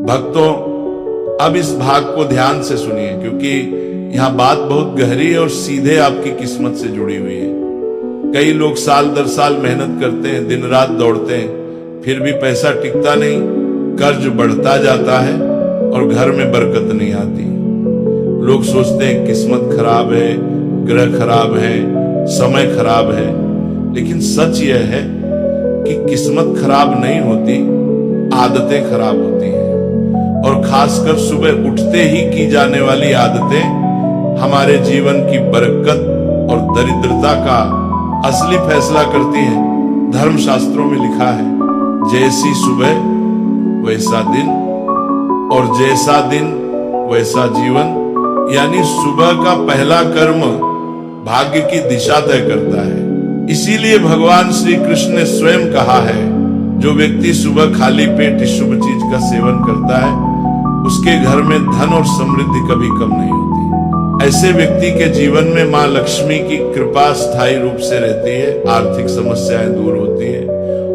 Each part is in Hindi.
भक्तों, अब इस भाग को ध्यान से सुनिए, क्योंकि यहाँ बात बहुत गहरी और सीधे आपकी किस्मत से जुड़ी हुई है। कई लोग साल दर साल मेहनत करते हैं, दिन रात दौड़ते हैं, फिर भी पैसा टिकता नहीं, कर्ज बढ़ता जाता है और घर में बरकत नहीं आती। लोग सोचते हैं किस्मत खराब है, ग्रह खराब है, समय खराब है, लेकिन सच यह है कि किस्मत खराब नहीं होती, आदतें खराब होती हैं। और खासकर सुबह उठते ही की जाने वाली आदतें हमारे जीवन की बरकत और दरिद्रता का असली फैसला करती हैं। धर्मशास्त्रों में लिखा है, जैसी सुबह वैसा दिन और जैसा दिन वैसा जीवन। यानी सुबह का पहला कर्म भाग्य की दिशा तय करता है। इसीलिए भगवान श्री कृष्ण ने स्वयं कहा है, जो व्यक्ति सुबह खाली पेट इस शुभ चीज का सेवन करता है, उसके घर में धन और समृद्धि कभी कम नहीं होती। ऐसे व्यक्ति के जीवन में मां लक्ष्मी की कृपा स्थायी रूप से रहती है, आर्थिक समस्याएं दूर होती है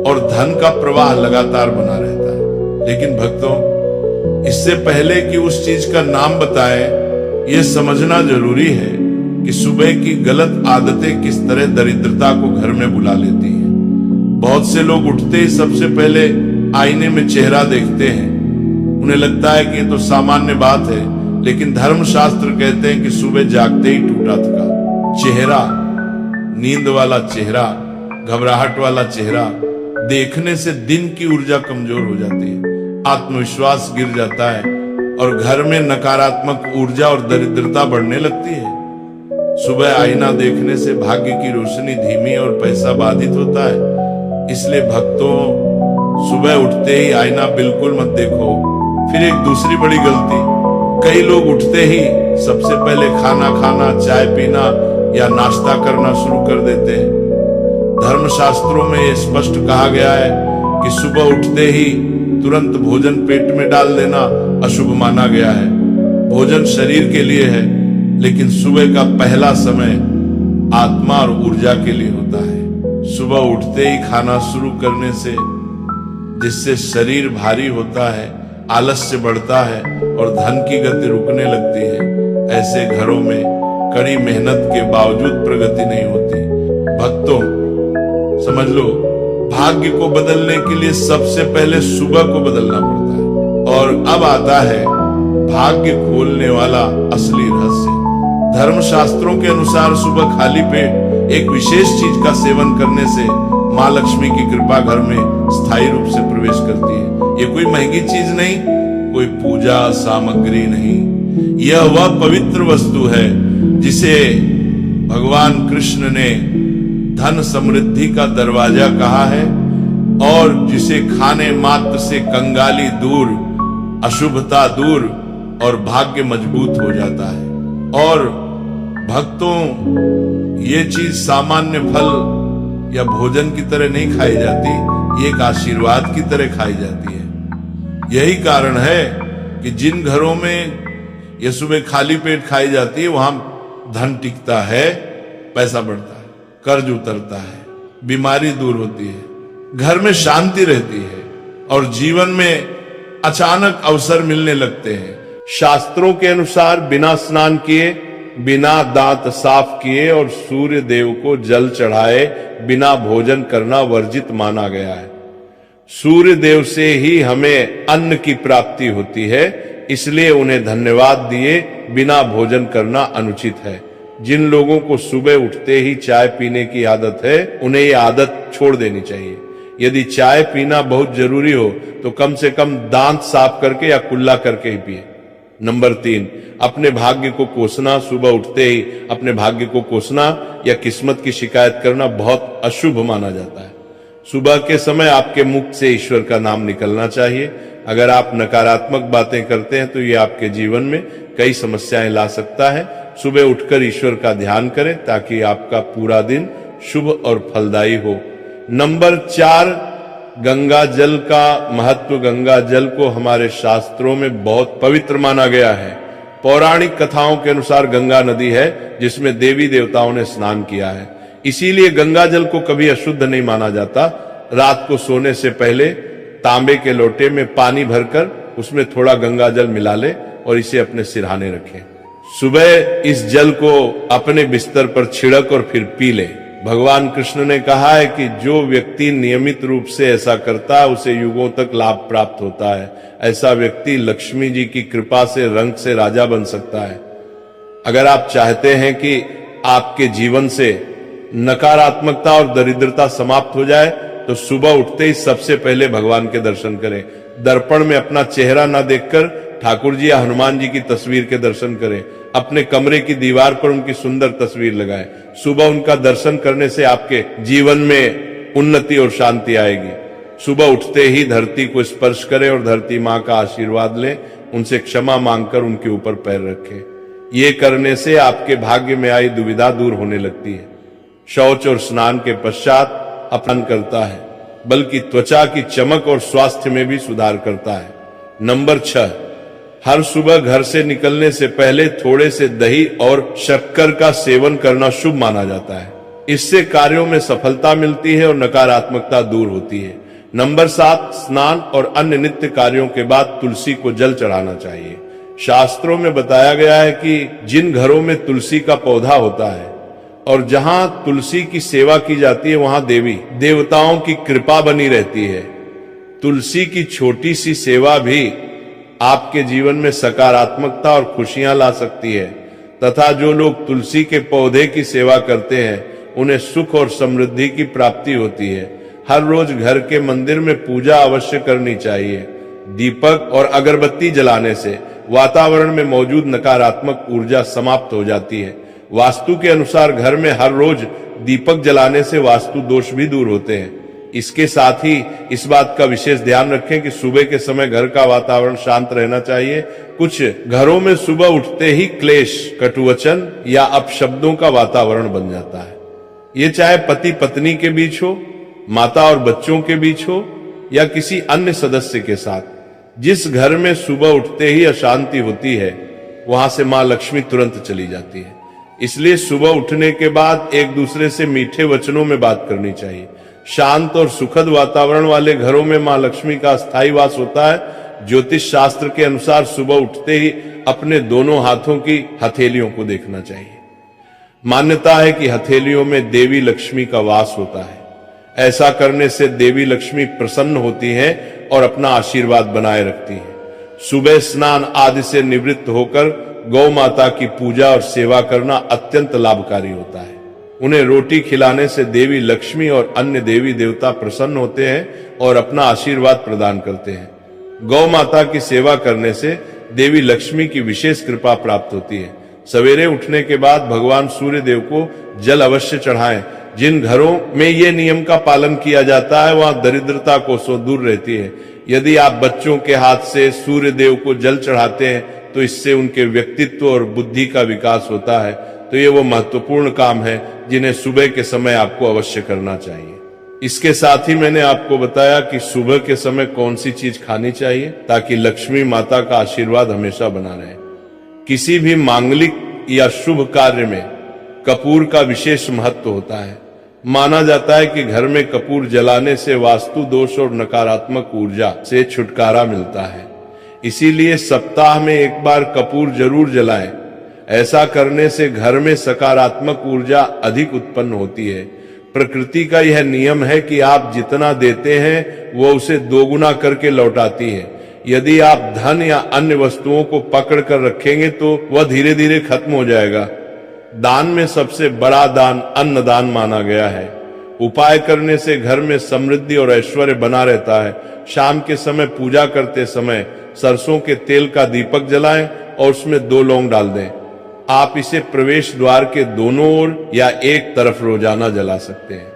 और धन का प्रवाह लगातार बना रहता है। लेकिन भक्तों, इससे पहले कि उस चीज का नाम बताएं, यह समझना जरूरी है कि सुबह की गलत आदतें किस तरह दरिद्रता को घर में बुला लेती हैं। बहुत से लोग उठते ही सबसे पहले आईने में चेहरा देखते हैं। उन्हें लगता है कि ये तो सामान्य बात है, लेकिन धर्मशास्त्र कहते हैं कि सुबह जागते ही टूटा थका चेहरा, नींद वाला चेहरा, घबराहट वाला चेहरा देखने से दिन की ऊर्जा कमजोर हो जाती है, आत्मविश्वास गिर जाता है और घर में नकारात्मक ऊर्जा और दरिद्रता बढ़ने लगती है। सुबह आईना देखने से भाग्य की रोशनी धीमी और पैसा बाधित होता है। इसलिए भक्तों, सुबह उठते ही आईना बिल्कुल मत देखो। फिर एक दूसरी बड़ी गलती, कई लोग उठते ही सबसे पहले खाना खाना, चाय पीना या नाश्ता करना शुरू कर देते हैं। धर्मशास्त्रों में यह स्पष्ट कहा गया है कि सुबह उठते ही तुरंत भोजन पेट में डाल देना अशुभ माना गया है। भोजन शरीर के लिए है, लेकिन सुबह का पहला समय आत्मा और ऊर्जा के लिए होता है। सुबह उठते ही खाना शुरू करने से जिससे शरीर भारी होता है, आलस्य बढ़ता है और धन की गति रुकने लगती है। ऐसे घरों में कड़ी मेहनत के बावजूद प्रगति नहीं होती। भक्तों, समझ लो, भाग्य को बदलने के लिए सबसे पहले सुबह को बदलना पड़ता है। और अब आता है भाग्य खोलने वाला असली रहस्य। धर्मशास्त्रों के अनुसार सुबह खाली पेट एक विशेष चीज का सेवन करने से मां लक्ष्मी की कृपा घर में स्थायी रूप से प्रवेश करती है। ये कोई महंगी चीज नहीं, कोई पूजा सामग्री नहीं, यह वह पवित्र वस्तु है जिसे भगवान कृष्ण ने धन समृद्धि का दरवाजा कहा है और जिसे खाने मात्र से कंगाली दूर, अशुभता दूर और भाग्य मजबूत हो जाता है। और भक्तों, ये चीज सामान्य फल या भोजन की तरह नहीं खाई जाती, ये एक आशीर्वाद की तरह खाई जाती है। यही कारण है कि जिन घरों में यह सुबह खाली पेट खाई जाती है, वहां धन टिकता है, पैसा बढ़ता है, कर्ज उतरता है, बीमारी दूर होती है, घर में शांति रहती है और जीवन में अचानक अवसर मिलने लगते हैं। शास्त्रों के अनुसार बिना स्नान किए, बिना दांत साफ किए और सूर्य देव को जल चढ़ाए बिना भोजन करना वर्जित माना गया है। सूर्य देव से ही हमें अन्न की प्राप्ति होती है, इसलिए उन्हें धन्यवाद दिए बिना भोजन करना अनुचित है। जिन लोगों को सुबह उठते ही चाय पीने की आदत है, उन्हें ये आदत छोड़ देनी चाहिए। यदि चाय पीना बहुत जरूरी हो तो कम से कम दांत साफ करके या कुल्ला करके ही पिए। नंबर 3, अपने भाग्य को कोसना। सुबह उठते ही अपने भाग्य को कोसना या किस्मत की शिकायत करना बहुत अशुभ माना जाता है। सुबह के समय आपके मुख से ईश्वर का नाम निकलना चाहिए। अगर आप नकारात्मक बातें करते हैं तो ये आपके जीवन में कई समस्याएं ला सकता है। सुबह उठकर ईश्वर का ध्यान करें ताकि आपका पूरा दिन शुभ और फलदायी हो। नंबर 4, गंगा जल का महत्व। गंगा जल को हमारे शास्त्रों में बहुत पवित्र माना गया है। पौराणिक कथाओं के अनुसार गंगा नदी है जिसमें देवी देवताओं ने स्नान किया है, इसीलिए गंगा जल को कभी अशुद्ध नहीं माना जाता। रात को सोने से पहले तांबे के लोटे में पानी भरकर उसमें थोड़ा गंगा जल मिला ले और इसे अपने सिरहाने रखें। सुबह इस जल को अपने बिस्तर पर छिड़क और फिर पी ले। भगवान कृष्ण ने कहा है कि जो व्यक्ति नियमित रूप से ऐसा करता है उसे युगों तक लाभ प्राप्त होता है। ऐसा व्यक्ति लक्ष्मी जी की कृपा से रंग से राजा बन सकता है। अगर आप चाहते हैं कि आपके जीवन से नकारात्मकता और दरिद्रता समाप्त हो जाए तो सुबह उठते ही सबसे पहले भगवान के दर्शन करें। दर्पण में अपना चेहरा ना देखकर ठाकुर जी या हनुमान जी की तस्वीर के दर्शन करें। अपने कमरे की दीवार पर उनकी सुंदर तस्वीर लगाएं। सुबह उनका दर्शन करने से आपके जीवन में उन्नति और शांति आएगी। सुबह उठते ही धरती को स्पर्श करें और धरती माँ का आशीर्वाद लें। उनसे क्षमा मांगकर उनके ऊपर पैर रखें। ये करने से आपके भाग्य में आई दुविधा दूर होने लगती है। शौच और स्नान के पश्चात अपमान करता है, बल्कि त्वचा की चमक और स्वास्थ्य में भी सुधार करता है। नंबर 6, हर सुबह घर से निकलने से पहले थोड़े से दही और शक्कर का सेवन करना शुभ माना जाता है। इससे कार्यों में सफलता मिलती है और नकारात्मकता दूर होती है। नंबर 7, स्नान और अन्य नित्य कार्यों के बाद तुलसी को जल चढ़ाना चाहिए। शास्त्रों में बताया गया है कि जिन घरों में तुलसी का पौधा होता है और जहां तुलसी की सेवा की जाती है वहां देवी देवताओं की कृपा बनी रहती है। तुलसी की छोटी सी सेवा भी आपके जीवन में सकारात्मकता और खुशियां ला सकती है तथा जो लोग तुलसी के पौधे की सेवा करते हैं उन्हें सुख और समृद्धि की प्राप्ति होती है। हर रोज घर के मंदिर में पूजा अवश्य करनी चाहिए। दीपक और अगरबत्ती जलाने से वातावरण में मौजूद नकारात्मक ऊर्जा समाप्त हो जाती है। वास्तु के अनुसार घर में हर रोज दीपक जलाने से वास्तु दोष भी दूर होते हैं। इसके साथ ही इस बात का विशेष ध्यान रखें कि सुबह के समय घर का वातावरण शांत रहना चाहिए। कुछ घरों में सुबह उठते ही क्लेश, कटुवचन या अपशब्दों का वातावरण बन जाता है। ये चाहे पति पत्नी के बीच हो, माता और बच्चों के बीच हो या किसी अन्य सदस्य के साथ। जिस घर में सुबह उठते ही अशांति होती है वहां से मां लक्ष्मी तुरंत चली जाती है। इसलिए सुबह उठने के बाद एक दूसरे से मीठे वचनों में बात करनी चाहिए। शांत और सुखद वातावरण वाले घरों में मां लक्ष्मी का स्थायी वास होता है। ज्योतिष शास्त्र के अनुसार सुबह उठते ही अपने दोनों हाथों की हथेलियों को देखना चाहिए। मान्यता है कि हथेलियों में देवी लक्ष्मी का वास होता है। ऐसा करने से देवी लक्ष्मी प्रसन्न होती हैं और अपना आशीर्वाद बनाए रखती हैं। सुबह स्नान आदि से निवृत्त होकर गौ माता की पूजा और सेवा करना अत्यंत लाभकारी होता है। उन्हें रोटी खिलाने से देवी लक्ष्मी और अन्य देवी देवता प्रसन्न होते हैं और अपना आशीर्वाद प्रदान करते हैं। गौ माता की सेवा करने से देवी लक्ष्मी की विशेष कृपा प्राप्त होती है। सवेरे उठने के बाद भगवान सूर्य देव को जल अवश्य चढ़ाएं। जिन घरों में ये नियम का पालन किया जाता है वहां दरिद्रता कोसों दूर रहती है। यदि आप बच्चों के हाथ से सूर्य देव को जल चढ़ाते हैं तो इससे उनके व्यक्तित्व और बुद्धि का विकास होता है। तो ये वो महत्वपूर्ण काम है जिन्हें सुबह के समय आपको अवश्य करना चाहिए। इसके साथ ही मैंने आपको बताया कि सुबह के समय कौन सी चीज खानी चाहिए ताकि लक्ष्मी माता का आशीर्वाद हमेशा बना रहे। किसी भी मांगलिक या शुभ कार्य में कपूर का विशेष महत्व होता है। माना जाता है कि घर में कपूर जलाने से वास्तु दोष और नकारात्मक ऊर्जा से छुटकारा मिलता है। इसीलिए सप्ताह में एक बार कपूर जरूर जलाएं। ऐसा करने से घर में सकारात्मक ऊर्जा अधिक उत्पन्न होती है। प्रकृति का यह नियम है कि आप जितना देते हैं वो उसे दोगुना करके लौटाती है। यदि आप धन या अन्य वस्तुओं को पकड़ कर रखेंगे तो वह धीरे धीरे खत्म हो जाएगा। दान में सबसे बड़ा दान अन्नदान माना गया है। उपाय करने से घर में समृद्धि और ऐश्वर्य बना रहता है। शाम के समय पूजा करते समय सरसों के तेल का दीपक जलाएं और उसमें 2 लौंग डाल दें। आप इसे प्रवेश द्वार के दोनों ओर या एक तरफ रोजाना जला सकते हैं।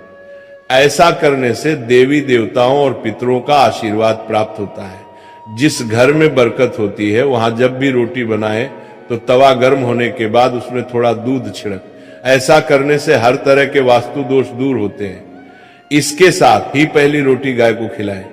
ऐसा करने से देवी देवताओं और पितरों का आशीर्वाद प्राप्त होता है। जिस घर में बरकत होती है वहां जब भी रोटी बनाए तो तवा गर्म होने के बाद उसमें थोड़ा दूध छिड़क। ऐसा करने से हर तरह के वास्तु दोष दूर होते हैं। इसके साथ ही पहली रोटी गाय को खिलाएं।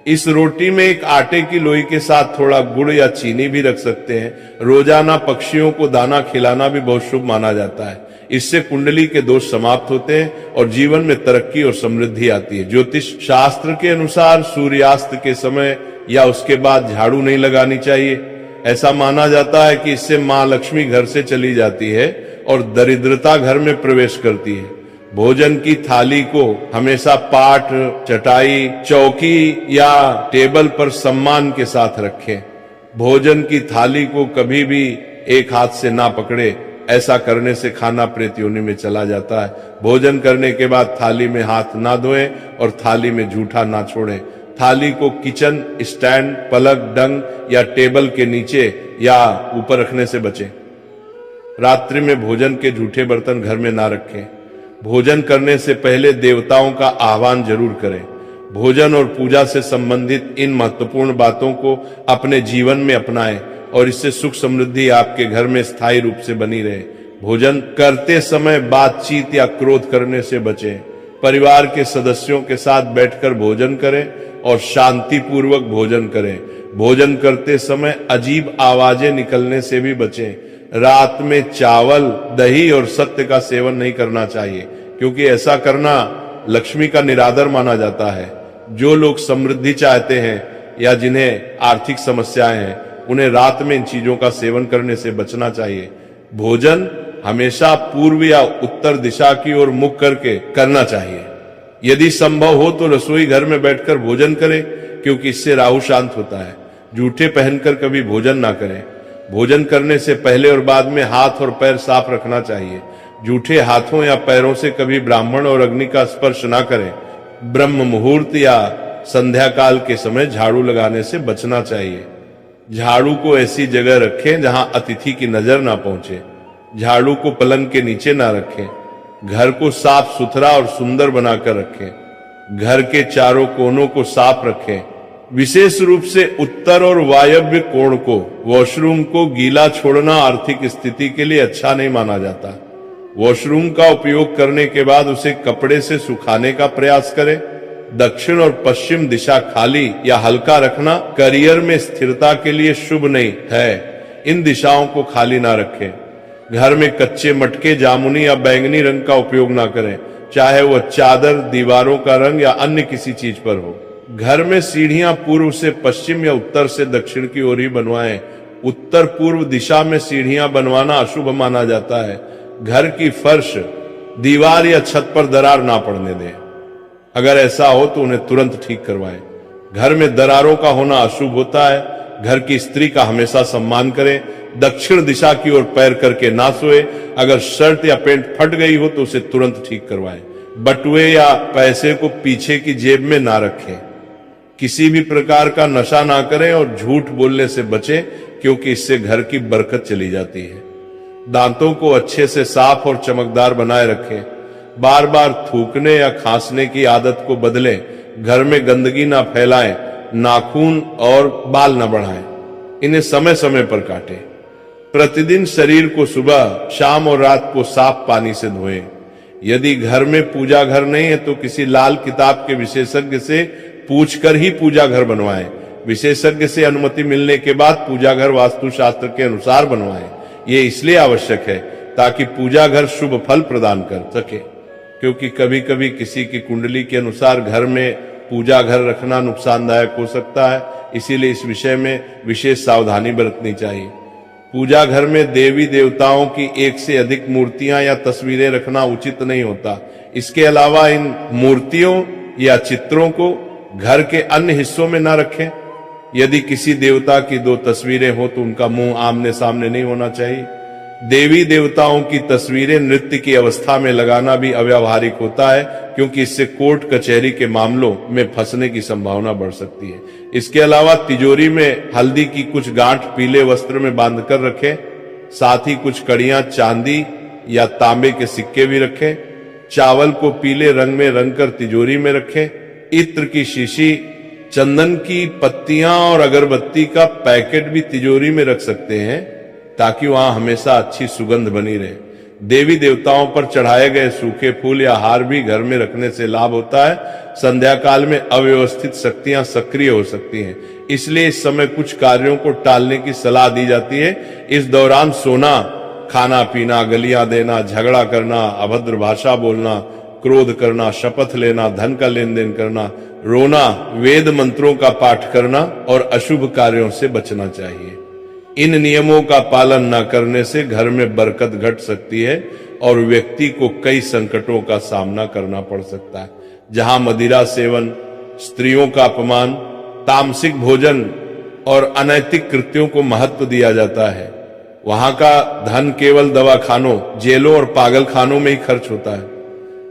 इस रोटी में एक आटे की लोई के साथ थोड़ा गुड़ या चीनी भी रख सकते हैं। रोजाना पक्षियों को दाना खिलाना भी बहुत शुभ माना जाता है। इससे कुंडली के दोष समाप्त होते हैं और जीवन में तरक्की और समृद्धि आती है। ज्योतिष शास्त्र के अनुसार सूर्यास्त के समय या उसके बाद झाड़ू नहीं लगानी चाहिए। ऐसा माना जाता है कि इससे मां लक्ष्मी घर से चली जाती है और दरिद्रता घर में प्रवेश करती है। भोजन की थाली को हमेशा पाट, चटाई, चौकी या टेबल पर सम्मान के साथ रखें। भोजन की थाली को कभी भी एक हाथ से ना पकड़े, ऐसा करने से खाना प्रेत योनि में चला जाता है। भोजन करने के बाद थाली में हाथ ना धोएं और थाली में जूठा ना छोड़ें। थाली को किचन स्टैंड, पलक, डंग या टेबल के नीचे या ऊपर रखने से बचें। रात्रि में भोजन के जूठे बर्तन घर में ना रखें। भोजन करने से पहले देवताओं का आह्वान जरूर करें। भोजन और पूजा से संबंधित इन महत्वपूर्ण बातों को अपने जीवन में अपनाएं और इससे सुख समृद्धि आपके घर में स्थायी रूप से बनी रहे। भोजन करते समय बातचीत या क्रोध करने से बचें। परिवार के सदस्यों के साथ बैठकर भोजन करें और शांति पूर्वक भोजन करें। भोजन करते समय अजीब आवाजें निकलने से भी बचें। रात में चावल, दही और सत्य का सेवन नहीं करना चाहिए, क्योंकि ऐसा करना लक्ष्मी का निरादर माना जाता है। जो लोग समृद्धि चाहते हैं या जिन्हें आर्थिक समस्याएं हैं, उन्हें रात में इन चीजों का सेवन करने से बचना चाहिए। भोजन हमेशा पूर्व या उत्तर दिशा की ओर मुख करके करना चाहिए। यदि संभव हो तो रसोई घर में बैठकर भोजन करें, क्योंकि इससे राहु शांत होता है। जूठे पहनकर कभी भोजन ना करें। भोजन करने से पहले और बाद में हाथ और पैर साफ रखना चाहिए। जूठे हाथों या पैरों से कभी ब्राह्मण और अग्नि का स्पर्श ना करें। ब्रह्म मुहूर्त या संध्या काल के समय झाड़ू लगाने से बचना चाहिए। झाड़ू को ऐसी जगह रखें जहां अतिथि की नजर ना पहुंचे। झाड़ू को पलंग के नीचे ना रखें। घर को साफ सुथरा और सुंदर बनाकर रखें। घर के चारों कोनों को साफ रखें। विशेष रूप से उत्तर और वायव्य कोण को, वॉशरूम को गीला छोड़ना आर्थिक स्थिति के लिए अच्छा नहीं माना जाता। वॉशरूम का उपयोग करने के बाद उसे कपड़े से सुखाने का प्रयास करें। दक्षिण और पश्चिम दिशा खाली या हल्का रखना करियर में स्थिरता के लिए शुभ नहीं है। इन दिशाओं को खाली ना रखें। घर में कच्चे मटके, जामुनी या बैंगनी रंग का उपयोग ना करें, चाहे वह चादर, दीवारों का रंग या अन्य किसी चीज पर हो। घर में सीढ़ियां पूर्व से पश्चिम या उत्तर से दक्षिण की ओर ही बनवाएं। उत्तर पूर्व दिशा में सीढ़ियां बनवाना अशुभ माना जाता है। घर की फर्श, दीवार या छत पर दरार ना पड़ने दें। अगर ऐसा हो तो उन्हें तुरंत ठीक करवाएं। घर में दरारों का होना अशुभ होता है। घर की स्त्री का हमेशा सम्मान करें। दक्षिण दिशा की ओर पैर करके ना सोए। अगर शर्ट या पैंट फट गई हो तो उसे तुरंत ठीक करवाएं। बटुए या पैसे को पीछे की जेब में ना रखें। किसी भी प्रकार का नशा ना करें और झूठ बोलने से बचें, क्योंकि इससे घर की बरकत चली जाती है। दांतों को अच्छे से साफ और चमकदार बनाए रखें। बार बार थूकने या खांसने की आदत को बदलें। घर में गंदगी ना फैलाएं। नाखून और बाल ना बढ़ाएं। इन्हें समय समय पर काटें। प्रतिदिन शरीर को सुबह, शाम और रात को साफ पानी से धोएं। यदि घर में पूजा घर नहीं है तो किसी लाल किताब के विशेषज्ञ से पूछकर ही पूजा घर बनवाएं। विशेषज्ञ से अनुमति मिलने के बाद पूजा घर वास्तुशास्त्र के अनुसार बनवाएं। ये इसलिए आवश्यक है ताकि पूजा घर शुभ फल प्रदान कर सके, क्योंकि कभी कभी किसी की कुंडली के अनुसार घर में पूजा घर रखना नुकसानदायक हो सकता है। इसीलिए इस विषय में विशेष सावधानी बरतनी चाहिए। पूजा घर में देवी देवताओं की एक से अधिक मूर्तियां या तस्वीरें रखना उचित नहीं होता। इसके अलावा इन मूर्तियों या चित्रों को घर के अन्य हिस्सों में न रखें। यदि किसी देवता की 2 तस्वीरें हो तो उनका मुंह आमने सामने नहीं होना चाहिए। देवी देवताओं की तस्वीरें नृत्य की अवस्था में लगाना भी अव्यावहारिक होता है, क्योंकि इससे कोर्ट कचहरी के मामलों में फंसने की संभावना बढ़ सकती है। इसके अलावा तिजोरी में हल्दी की कुछ गांठ पीले वस्त्र में बांधकर रखें। साथ ही कुछ कड़ियां चांदी या तांबे के सिक्के भी रखें। चावल को पीले रंग में रंगकर तिजोरी में रखें। इत्र की शीशी, चंदन की पत्तियां और अगरबत्ती का पैकेट भी तिजोरी में रख सकते हैं, ताकि वहां हमेशा अच्छी सुगंध बनी रहे। देवी देवताओं पर चढ़ाए गए सूखे फूल या हार भी घर में रखने से लाभ होता है। संध्या काल में अव्यवस्थित शक्तियां सक्रिय हो सकती हैं, इसलिए इस समय कुछ कार्यों को टालने की सलाह दी जाती है। इस दौरान सोना, खाना पीना, गलियां देना, झगड़ा करना, अभद्र भाषा बोलना, क्रोध करना, शपथ लेना, धन का लेन देन करना, रोना, वेद मंत्रों का पाठ करना और अशुभ कार्यों से बचना चाहिए। इन नियमों का पालन न करने से घर में बरकत घट सकती है और व्यक्ति को कई संकटों का सामना करना पड़ सकता है। जहां मदिरा सेवन, स्त्रियों का अपमान, तामसिक भोजन और अनैतिक कृत्यों को महत्व दिया जाता है, वहां का धन केवल दवाखानों, जेलों और पागलखानों में ही खर्च होता है।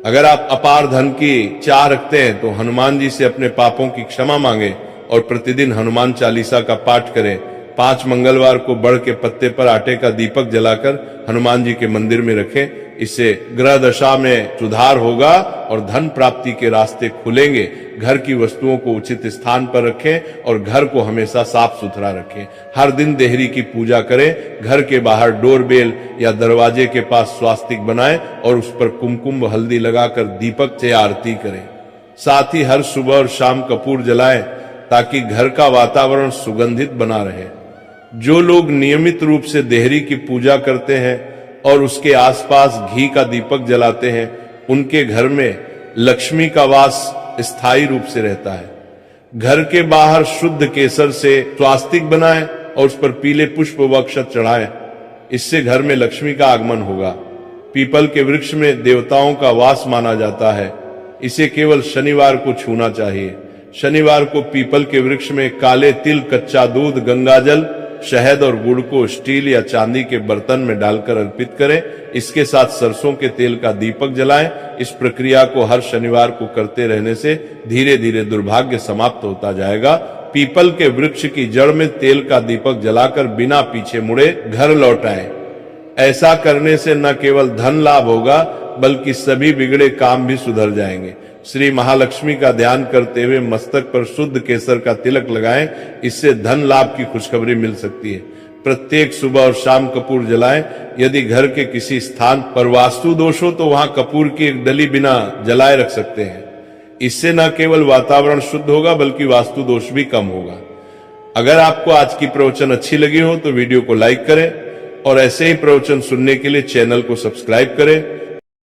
अगर आप अपार धन की चाह रखते हैं तो हनुमान जी से अपने पापों की क्षमा मांगे और प्रतिदिन हनुमान चालीसा का पाठ करें। 5 मंगलवार को बड़ के पत्ते पर आटे का दीपक जलाकर हनुमान जी के मंदिर में रखें। इससे ग्रह दशा में सुधार होगा और धन प्राप्ति के रास्ते खुलेंगे। घर की वस्तुओं को उचित स्थान पर रखें और घर को हमेशा साफ सुथरा रखें। हर दिन देहरी की पूजा करें। घर के बाहर डोरबेल या दरवाजे के पास स्वास्तिक बनाएं और उस पर कुमकुम व हल्दी लगाकर दीपक से आरती करें। साथ ही हर सुबह और शाम कपूर जलाएं ताकि घर का वातावरण सुगंधित बना रहे। जो लोग नियमित रूप से देहरी की पूजा करते हैं और उसके आसपास घी का दीपक जलाते हैं, उनके घर में लक्ष्मी का वास स्थायी रूप से रहता है। घर के बाहर शुद्ध केसर से स्वास्तिक बनाएं और उस पर पीले पुष्प व अक्षत चढ़ाएं। इससे घर में लक्ष्मी का आगमन होगा। पीपल के वृक्ष में देवताओं का वास माना जाता है। इसे केवल शनिवार को छूना चाहिए। शनिवार को पीपल के वृक्ष में काले तिल, कच्चा दूध, गंगाजल, शहद और गुड़ को स्टील या चांदी के बर्तन में डालकर अर्पित करें। इसके साथ सरसों के तेल का दीपक जलाएं। इस प्रक्रिया को हर शनिवार को करते रहने से धीरे धीरे दुर्भाग्य समाप्त होता जाएगा। पीपल के वृक्ष की जड़ में तेल का दीपक जलाकर बिना पीछे मुड़े घर लौट आएं। ऐसा करने से न केवल धन लाभ होगा बल्कि सभी बिगड़े काम भी सुधर जाएंगे। श्री महालक्ष्मी का ध्यान करते हुए मस्तक पर शुद्ध केसर का तिलक लगाएं। इससे धन लाभ की खुशखबरी मिल सकती है। प्रत्येक सुबह और शाम कपूर जलाएं। यदि घर के किसी स्थान पर वास्तु दोष हो तो वहां कपूर की एक डली बिना जलाए रख सकते हैं। इससे न केवल वातावरण शुद्ध होगा बल्कि वास्तु दोष भी कम होगा। अगर आपको आज की प्रवचन अच्छी लगी हो तो वीडियो को लाइक करें और ऐसे ही प्रवचन सुनने के लिए चैनल को सब्सक्राइब करें।